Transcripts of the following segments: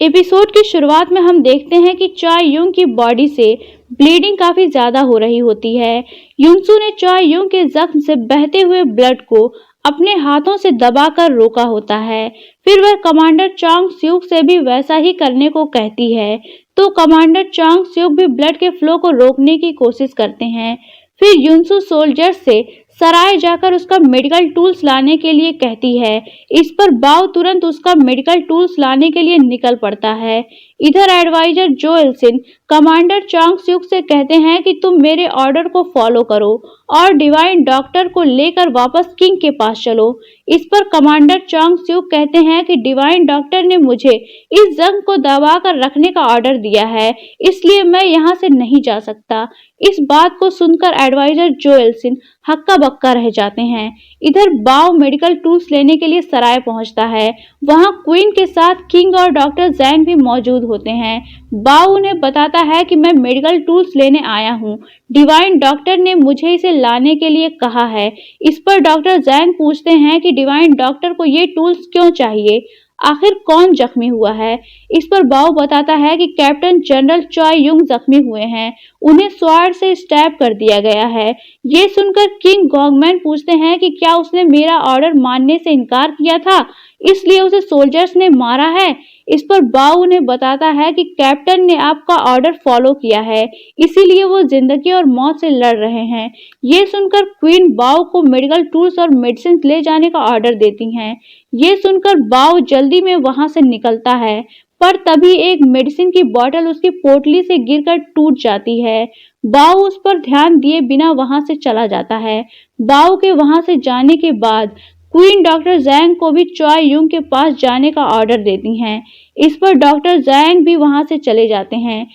Episode की शुरुआत में हम देखते हैं कि चाय यूंग की बॉडी से ब्लीडिंग काफी ज्यादा हो रही होती है। युनसू ने चाय यूंग के जख्म से बहते हुए ब्लड को अपने हाथों से दबाकर रोका होता है। फिर वह कमांडर चांग स्यूक से भी वैसा ही करने को कहती है, तो कमांडर चांग स्यूक भी ब्लड के फ्लो को रोकने की कोशिश करते हैं। फिर युनसू सोल्जर से सराय जाकर उसका मेडिकल टूल्स लाने के लिए कहती है। इस पर बाव तुरंत उसका मेडिकल टूल्स लाने के लिए निकल पड़ता है। इधर एडवाइजर जो एल्सिन कमांडर चांग स्यूक से कहते हैं कि तुम मेरे ऑर्डर को फॉलो करो और डिवाइन डॉक्टर को लेकर वापस किंग के पास चलो। इस पर कमांडर चांग स्यूक कहते हैं कि डिवाइन डॉक्टर ने मुझे इस जंग को दबाकर रखने का ऑर्डर दिया है, इसलिए मैं यहाँ से नहीं जा सकता। इस बात को सुनकर एडवाइजर जो एल्सिन हक्का बक्का रह जाते हैं। इधर बाव मेडिकल टूल्स लेने के लिए सराय पहुंचता है। वहां क्वीन के साथ किंग और डॉक्टर जैंग भी मौजूद होते हैं। बाव उन्हें बताता है कि मैं मेडिकल टूल्स लेने आया हूं, डिवाइन डॉक्टर ने मुझे इसे लाने के लिए कहा है। इस पर डॉक्टर जैंग पूछते हैं कि डिवाइन डॉक्टर को ये टूल्स क्यों चाहिए, आखिर कौन जख्मी हुआ है। इस पर बाव बताता है कि कैप्टन जनरल चॉय यूंग जख्मी हुए हैं, उन्हें स्वॉर्ड से स्टैब कर दिया गया है। ये सुनकर किंग गॉन्गमैन पूछते हैं कि क्या उसने मेरा ऑर्डर मानने से इनकार किया था, इसलिए उसे सोल्जर्स ने मारा है। इस पर बाव उन्हें बताता है कि कैप्टन ने आपका ऑर्डर फॉलो किया है, इसीलिए वो जिंदगी और मौत से लड़ रहे हैं। ये सुनकर क्वीन बाव को मेडिकल टूल्स और मेडिसिन ले जाने का ऑर्डर देती हैं। ये सुनकर बाव जल्दी में वहां से निकलता है, पर तभी एक मेडिसिन की बोतल उसकी पोटली से गिरकर टूट जाती है। बाव उस पर ध्यान दिए बिना वहां से चला जाता है। बाव के वहां से जाने के बाद क्वीन डॉक्टर जैंग को भी चॉय यूंग के पास जाने का ऑर्डर देती हैं। इस पर डॉक्टर जैंग भी वहां से चले जाते हैं।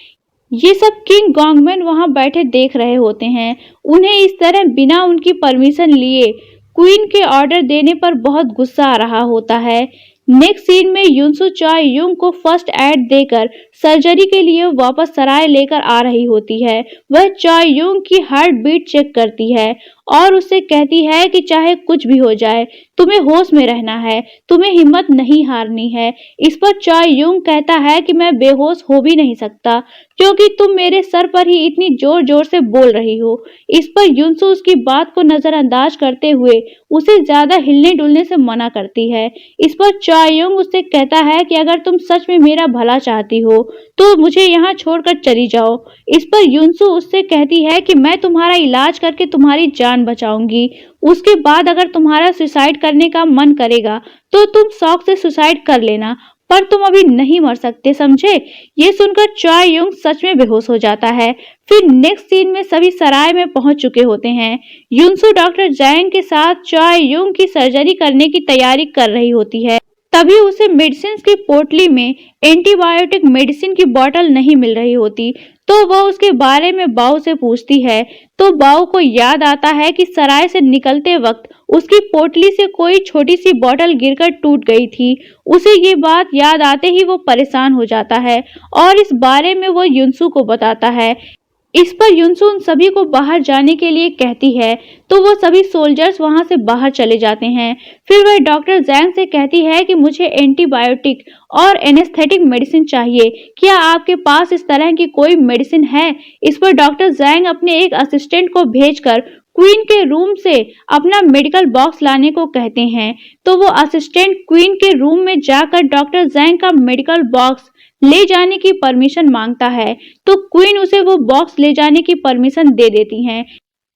ये सब किंग गॉन्गमैन वहां बैठे देख रहे होते हैं। उन्हें इस तरह बिना उनकी परमिशन लिए क्वीन के ऑर्डर देने पर बहुत गुस्सा आ रहा होता है। नेक्स्ट सीन में युनसू चॉय यूंग को फर्स्ट एड देकर सर्जरी के लिए वापस सराय लेकर आ रही होती है। वह चॉय यूंग की हार्ट बीट चेक करती है और उससे कहती है कि चाहे कुछ भी हो जाए, तुम्हें होश में रहना है, तुम्हें हिम्मत नहीं हारनी है। इस पर चॉय यूंग कहता है कि मैं बेहोश हो भी नहीं सकता, क्योंकि तुम मेरे सर पर ही इतनी जोर जोर से बोल रही हो। इस पर युनसू उसकी बात को नजरअंदाज करते हुए उसे ज्यादा हिलने डुलने से मना करती है। इस पर चॉय यूंग उससे कहता है कि अगर तुम सच में मेरा भला चाहती हो तो मुझे यहाँ छोड़कर चली जाओ। इस पर युनसू उससे कहती है कि मैं तुम्हारा इलाज करके तुम्हारी जान बचाऊंगी, उसके बाद अगर तुम्हारा सुसाइड करने का मन करेगा तो तुम शौक से सुसाइड कर लेना, पर तुम अभी नहीं मर सकते, समझे। ये सुनकर चॉय यूंग सच में बेहोश हो जाता है। फिर नेक्स्ट सीन में सभी सराय में पहुंच चुके होते हैं। युनसू डॉक्टर जैंग के साथ चॉय यूंग की सर्जरी करने की तैयारी कर रही होती है। तभी उसे मेडिसिन की पोटली में एंटीबायोटिक मेडिसिन की बोतल नहीं मिल रही होती, तो वह उसके बारे में बाव से पूछती है। तो बाव को याद आता है कि सराय से निकलते वक्त उसकी पोटली से कोई छोटी सी बोतल गिरकर टूट गई थी। उसे ये बात याद आते ही वो परेशान हो जाता है और इस बारे में वो युनसू को बताता है। इस पर युनसू उन सभी को बाहर जाने के लिए कहती है, तो वो सभी सोल्जर्स वहां से बाहर चले जाते हैं। फिर वह डॉक्टर जैंग से कहती है कि मुझे एंटीबायोटिक और एनेस्थेटिक मेडिसिन चाहिए, क्या आपके पास इस तरह की कोई मेडिसिन है। इस पर डॉक्टर जैंग अपने एक असिस्टेंट को भेजकर क्वीन के रूम से अपना मेडिकल बॉक्स लाने को कहते हैं। तो वो असिस्टेंट क्वीन के रूम में जाकर डॉक्टर जैंग का मेडिकल बॉक्स ले जाने की परमिशन मांगता है, तो क्वीन उसे वो बॉक्स ले जाने की परमिशन दे देती हैं।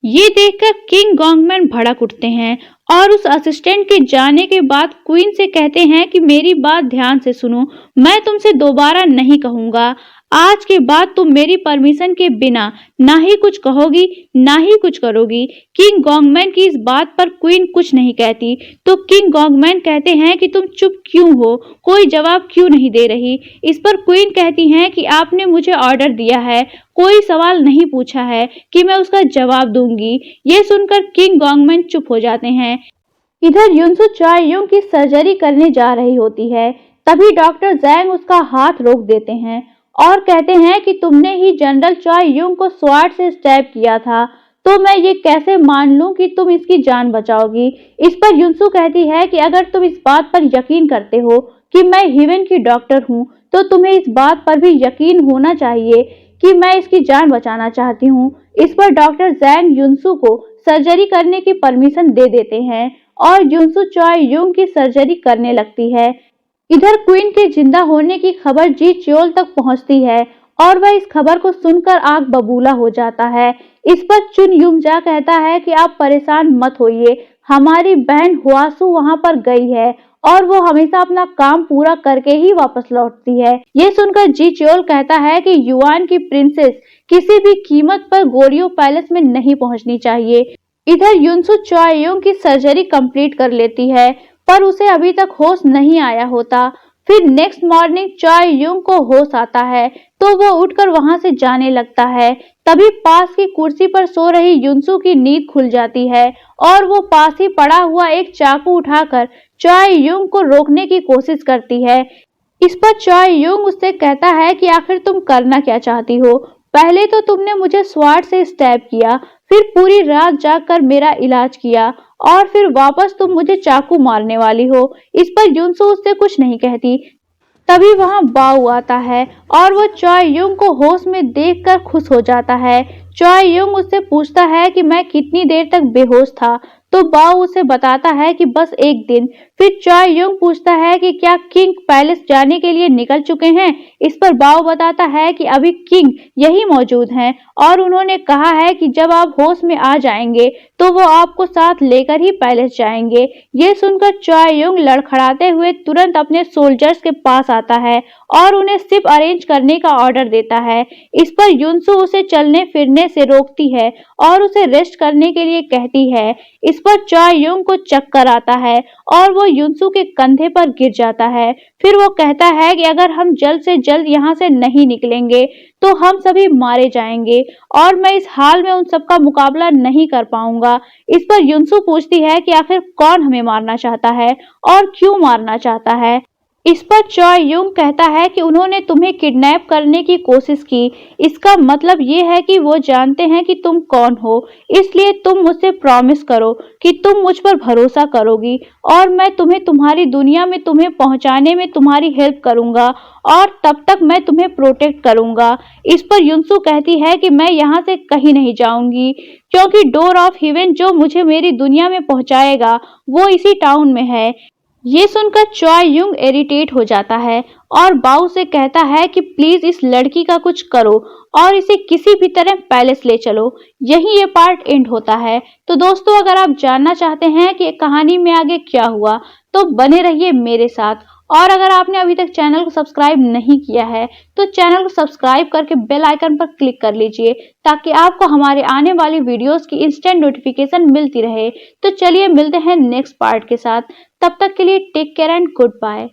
ये देखकर किंग गॉन्गमैन भड़क उठते हैं और उस असिस्टेंट के जाने के बाद क्वीन से कहते हैं कि मेरी बात ध्यान से सुनो, मैं तुमसे दोबारा नहीं कहूंगा, आज के बाद तुम मेरी परमिशन के बिना ना ही कुछ कहोगी ना ही कुछ करोगी। किंग गॉन्गमैन की इस बात पर क्वीन कुछ नहीं कहती, तो किंग गॉन्गमैन कहते हैं कि तुम चुप क्यों हो, कोई जवाब क्यों नहीं दे रही। इस पर क्वीन कहती हैं कि आपने मुझे ऑर्डर दिया है, कोई सवाल नहीं पूछा है कि मैं उसका जवाब दूंगी। ये सुनकर किंग गॉन्गमैन चुप हो जाते हैं। इधर युनसू चॉय यूंग की सर्जरी करने जा रही होती है, तभी डॉक्टर जैंग उसका हाथ रोक देते हैं और कहते हैं कि तुमने ही जनरल चॉय यूंग को स्वॉर्ड से स्टैब किया था, तो मैं ये कैसे मान लूं कि तुम इसकी जान बचाओगी। इस पर युनसू कहती है कि अगर तुम इस बात पर यकीन करते हो कि मैं हिवेन की डॉक्टर हूँ, तो तुम्हें इस बात पर भी यकीन होना चाहिए कि मैं इसकी जान बचाना चाहती हूँ। इस पर डॉक्टर जैंग युनसू को सर्जरी करने की परमिशन दे देते हैं और युनसू चॉय युंग की सर्जरी करने लगती है। इधर क्वीन के जिंदा होने की खबर जी च्योल तक पहुंचती है और वह इस खबर को सुनकर आग बबूला हो जाता है। इस पर चुन युमजा कहता है कि आप परेशान मत होइए, हमारी बहन हुआसू वहां पर गई है और वो हमेशा अपना काम पूरा करके ही वापस लौटती है। ये सुनकर जी च्योल कहता है कि युआन की प्रिंसेस किसी भी कीमत पर गोरियो पैलेस में नहीं पहुंचनी चाहिए। इधर युनसू चॉय युंग की सर्जरी कंप्लीट कर लेती है, पर उसे अभी तक होश नहीं आया होता। फिर नेक्स्ट मॉर्निंग चॉय युंग को होश आता है, तो वो उठकर वहां से जाने लगता है। तभी पास की कुर्सी पर सो रही युनसू की नींद खुल जाती है और वो पास ही पड़ा हुआ एक चाकू उठाकर चॉय युंग को रोकने की कोशिश करती है। इस पर चॉय युंग उससे कहता है कि आखिर तुम करना क्या चाहती हो? पहले तो तुमने मुझे स्वॉर्ड से स्टैब किया, फिर पूरी रात जागकर मेरा इलाज किया और फिर वापस तुम मुझे चाकू मारने वाली हो। इस पर युनसू उससे कुछ नहीं कहती। तभी वहां बाऊ आता है और वो चॉय युंग को होश में देखकर खुश हो जाता है। चॉय युंग उससे पूछता है कि मैं कितनी देर तक बेहोश था, तो बाऊ उसे बताता है कि बस एक दिन। फिर चॉय युंग पूछता है कि क्या किंग पैलेस जाने के लिए निकल चुके हैं? इस पर बाऊ बताता है कि अभी किंग यही मौजूद हैं और उन्होंने कहा है कि जब आप होश में आ जाएंगे तो वो आपको साथ लेकर ही पैलेस जाएंगे। ये सुनकर चॉय युंग लड़खड़ाते हुए तुरंत अपने सोल्जर्स के पास आता है और उन्हें शिप अरेंज करने का ऑर्डर देता है। इस पर युनसू उसे चलने फिरने से रोकती है और उसे रेस्ट करने के लिए कहती है। इस पर चॉय युंग को चक्कर आता है और वो युनसू के कंधे पर गिर जाता है। फिर वो कहता है कि अगर हम जल्द से जल्द यहाँ से नहीं निकलेंगे तो हम सभी मारे जाएंगे और मैं इस हाल में उन सबका मुकाबला नहीं कर पाऊंगा। इस पर युनसू पूछती है कि आखिर कौन हमें मारना चाहता है और क्यों मारना चाहता है। इस पर चॉय युंग कहता है कि उन्होंने तुम्हें किडनैप करने की कोशिश की। इसका मतलब ये है कि वो जानते हैं कि तुम कौन हो, इसलिए तुम मुझसे प्रॉमिस करो कि तुम मुझ पर भरोसा करोगी और मैं तुम्हें तुम्हारी दुनिया में तुम्हें पहुंचाने में तुम्हारी हेल्प करूंगा और तब तक मैं तुम्हें प्रोटेक्ट करूंगा। इस पर युनसू कहती है कि मैं यहाँ से कहीं नहीं जाऊंगी क्योंकि डोर ऑफ हेवन जो मुझे मेरी दुनिया में पहुंचाएगा वो इसी टाउन में है। ये सुनकर चॉय युंग इरिटेट हो जाता है और बाऊ से कहता है कि प्लीज इस लड़की का कुछ करो और इसे किसी भी तरह पैलेस ले चलो। यही ये पार्ट एंड होता है। तो दोस्तों, अगर आप जानना चाहते हैं कि कहानी में आगे क्या हुआ तो बने रहिए मेरे साथ। और अगर आपने अभी तक चैनल को सब्सक्राइब नहीं किया है तो चैनल को सब्सक्राइब करके बेल आइकन पर क्लिक कर लीजिए ताकि आपको हमारे आने वाली वीडियोस की इंस्टेंट नोटिफिकेशन मिलती रहे। तो चलिए मिलते हैं नेक्स्ट पार्ट के साथ। तब तक के लिए take care and good bye.